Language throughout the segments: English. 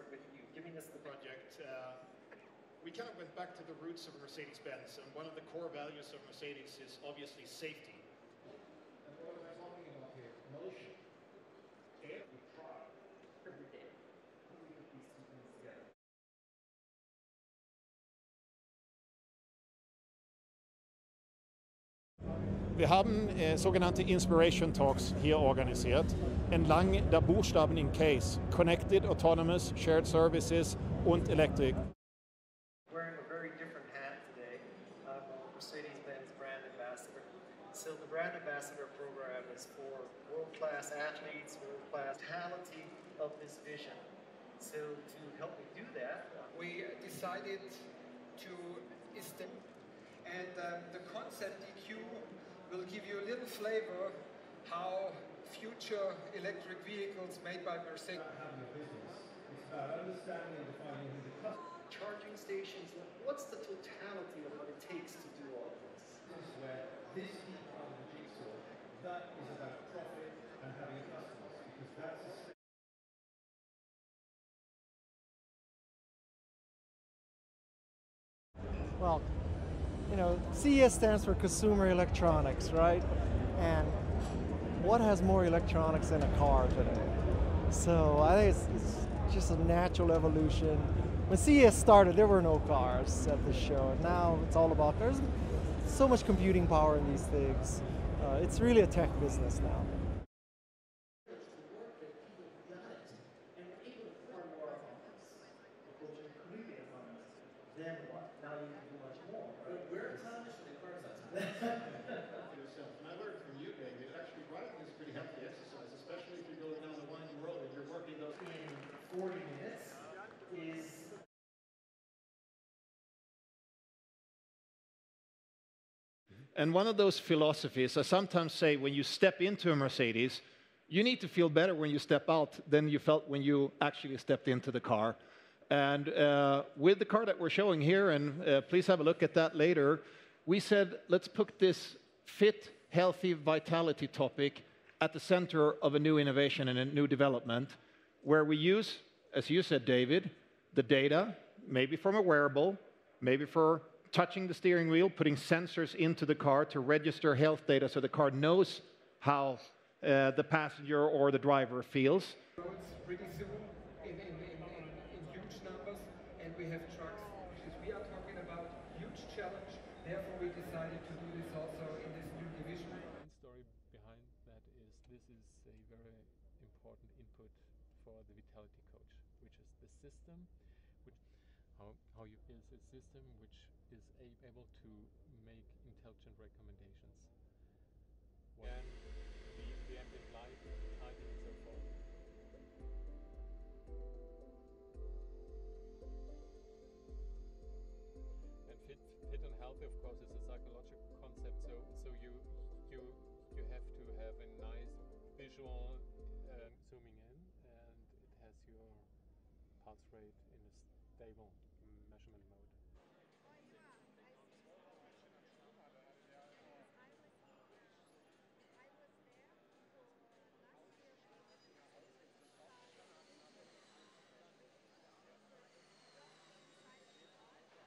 start with you, giving us the project. We kind of went back to the roots of Mercedes-Benz, and one of the core values of Mercedes is obviously safety. And what am I talking about here? Motion. Every trial. every day. How do we put these two things together? Wir haben sogenannte Inspiration Talks hier organisiert, entlang der Buchstaben in CASE, Connected, Autonomous, Shared Services und Electric. Wearing a very different hat today. I'm a Mercedes-Benz brand ambassador. So the brand ambassador program is for world-class athletes, world-class totality of this vision. So to help me do that, we decided to establish, and the concept EQ will give you a little flavor how future electric vehicles made by Mercedes. Having a business, it's about understanding and defining who the customer. Charging stations, what's the totality of what it takes to do all of this? This is where this key part of the jigsaw, that is about profit and having customers, because that's a Well, you know, CES stands for Consumer Electronics, right? And what has more electronics than a car today? So I think it's just a natural evolution. When CES started, there were no cars at the show. Now it's all about, there's so much computing power in these things. It's really a tech business now. Then what? Now you can do much more. Right? We're autonomous and the car's autonomous. And I learned from you, David, actually riding is a pretty healthy exercise, especially if you're going down the winding road and you're working those. In 40 minutes is And one of those philosophies, I sometimes say, when you step into a Mercedes, you need to feel better when you step out than you felt when you actually stepped into the car. And with the car that we're showing here, and please have a look at that later, we said, let's put this fit, healthy, vitality topic at the center of a new innovation and a new development, where we use, as you said, David, the data, maybe from a wearable, maybe for touching the steering wheel, putting sensors into the car to register health data so the car knows how the passenger or the driver feels. Roads pretty soon in huge numbers, and we have trucks, because we are talking about huge challenge. Therefore, we decided to do this also in this new division. The story behind that is this is a very important input for the vitality coach, which is the system, which how you build a system which is able to make intelligent recommendations. When the ambient light, lighting and so forth. And fit and healthy, of course, is a psychological concept. So you have to have a nice visual zooming in, and it has your pulse rate in a stable measurement mode.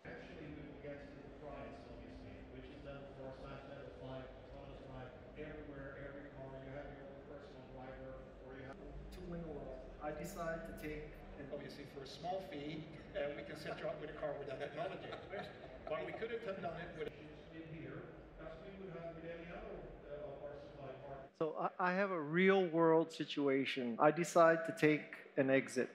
actually we will get to the price, obviously, which is level 4 / level 5 autonomous drive everywhere, every car. You have your own personal driver, or you have two-wing world. I decided to take, and Obviously, for a small fee, we can set you up with a car with that technology. But we couldn't have done it with. in here, as we would have with any other power supply part. So I have a real world situation. I decide to take an exit.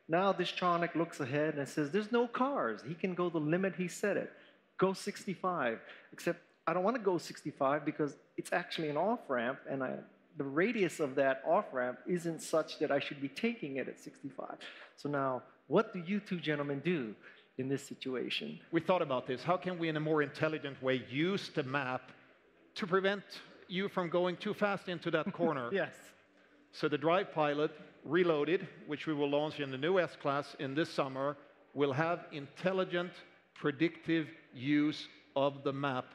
Now this Tronic looks ahead and says, there's no cars. He can go the limit, he said it. Go 65. Except I don't want to go 65 because it's actually an off-ramp, and the radius of that off-ramp isn't such that I should be taking it at 65. So now, what do you two gentlemen do in this situation? We thought about this. How can we, in a more intelligent way, use the map to prevent you from going too fast into that corner? Yes. So the Drive Pilot Reloaded, which we will launch in the new S-Class in this summer, will have intelligent, predictive use of the map.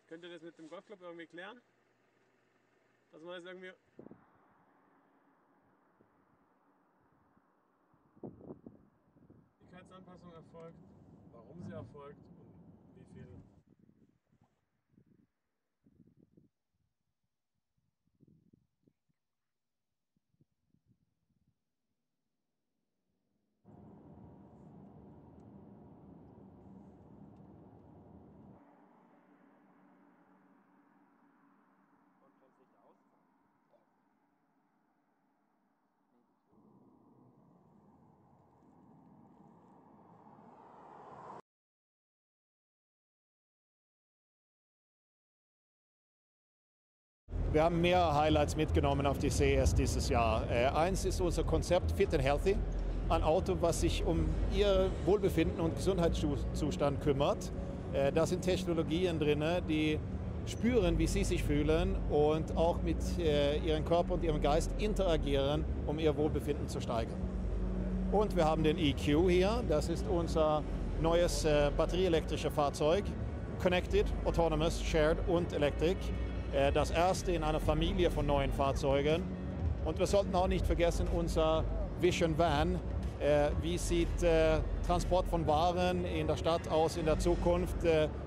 Könnt ihr das mit dem Golfclub irgendwie klären? Dass man das irgendwie... Sicherheitsanpassung erfolgt, warum sie erfolgt und wie viel... Wir haben mehrere Highlights mitgenommen auf die CES dieses Jahr. Eins ist unser Konzept Fit and Healthy, ein Auto, was sich um Ihr Wohlbefinden und Gesundheitszustand kümmert. Da sind Technologien drin, die spüren, wie Sie sich fühlen und auch mit Ihrem Körper und Ihrem Geist interagieren, um Ihr Wohlbefinden zu steigern. Und wir haben den EQ hier, das ist unser neues batterieelektrisches Fahrzeug, Connected, Autonomous, Shared und Electric. Das erste in einer Familie von neuen Fahrzeugen. Und wir sollten auch nicht vergessen unser Vision Van. Wie sieht Transport von Waren in der Stadt aus in der Zukunft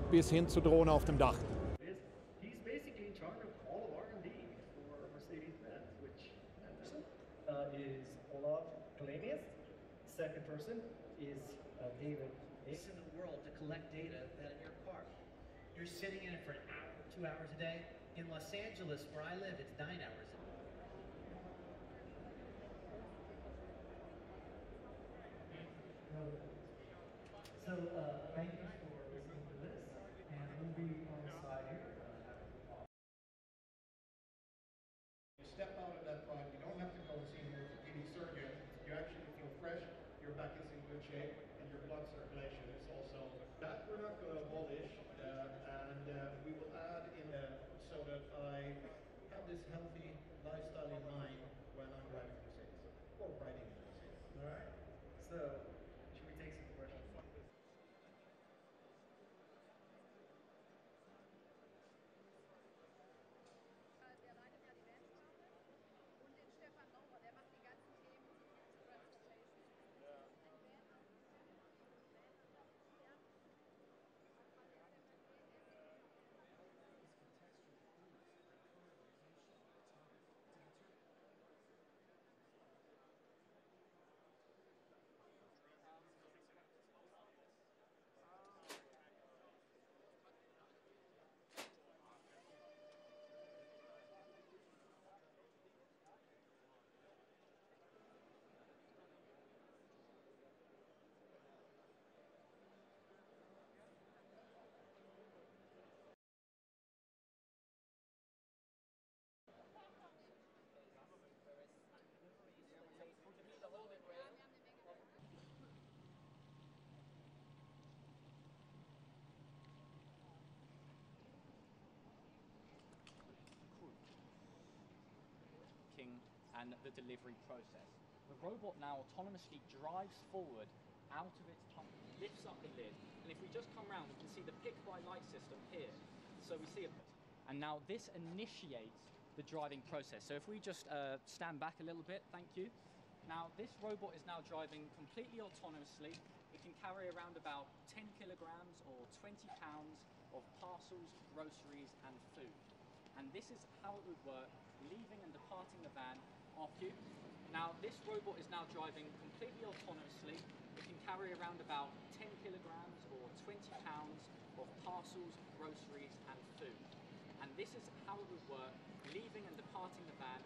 bis hin zu Drohne auf dem Dach? He's basically in charge of all of R&D for Mercedes-Benz, which Anderson is Olaf Kalenius. Second person is David. It's in the world to collect data that in your car. You're sitting in it for an hour, 2 hours a day. In Los Angeles, where I live, it's 9 hours a day. So thank you for listening to this, and we'll be on the side here. You step out of that ride, you don't have to go and see an orthopedic surgeon. You actually feel fresh, your back is in good shape, and your blood circulation is also... That we're not going to abolish, and we will add in so that I have this healthy lifestyle in mind when I'm driving Mercedes, or riding in Mercedes. All right. So should we take some questions? And the delivery process. The robot now autonomously drives forward out of its tunnel, lifts up the lid, and if we just come round, we can see the pick by light system here. So we see it, and now this initiates the driving process. So if we just stand back a little bit, thank you. Now this robot is now driving completely autonomously. It can carry around about 10 kilograms or 20 pounds of parcels, groceries, and food. And this is how it would work, leaving and departing the van after you. Now this robot is now driving completely autonomously. It can carry around about 10 kilograms or 20 pounds of parcels, groceries and food. And this is how it would work, leaving and departing the van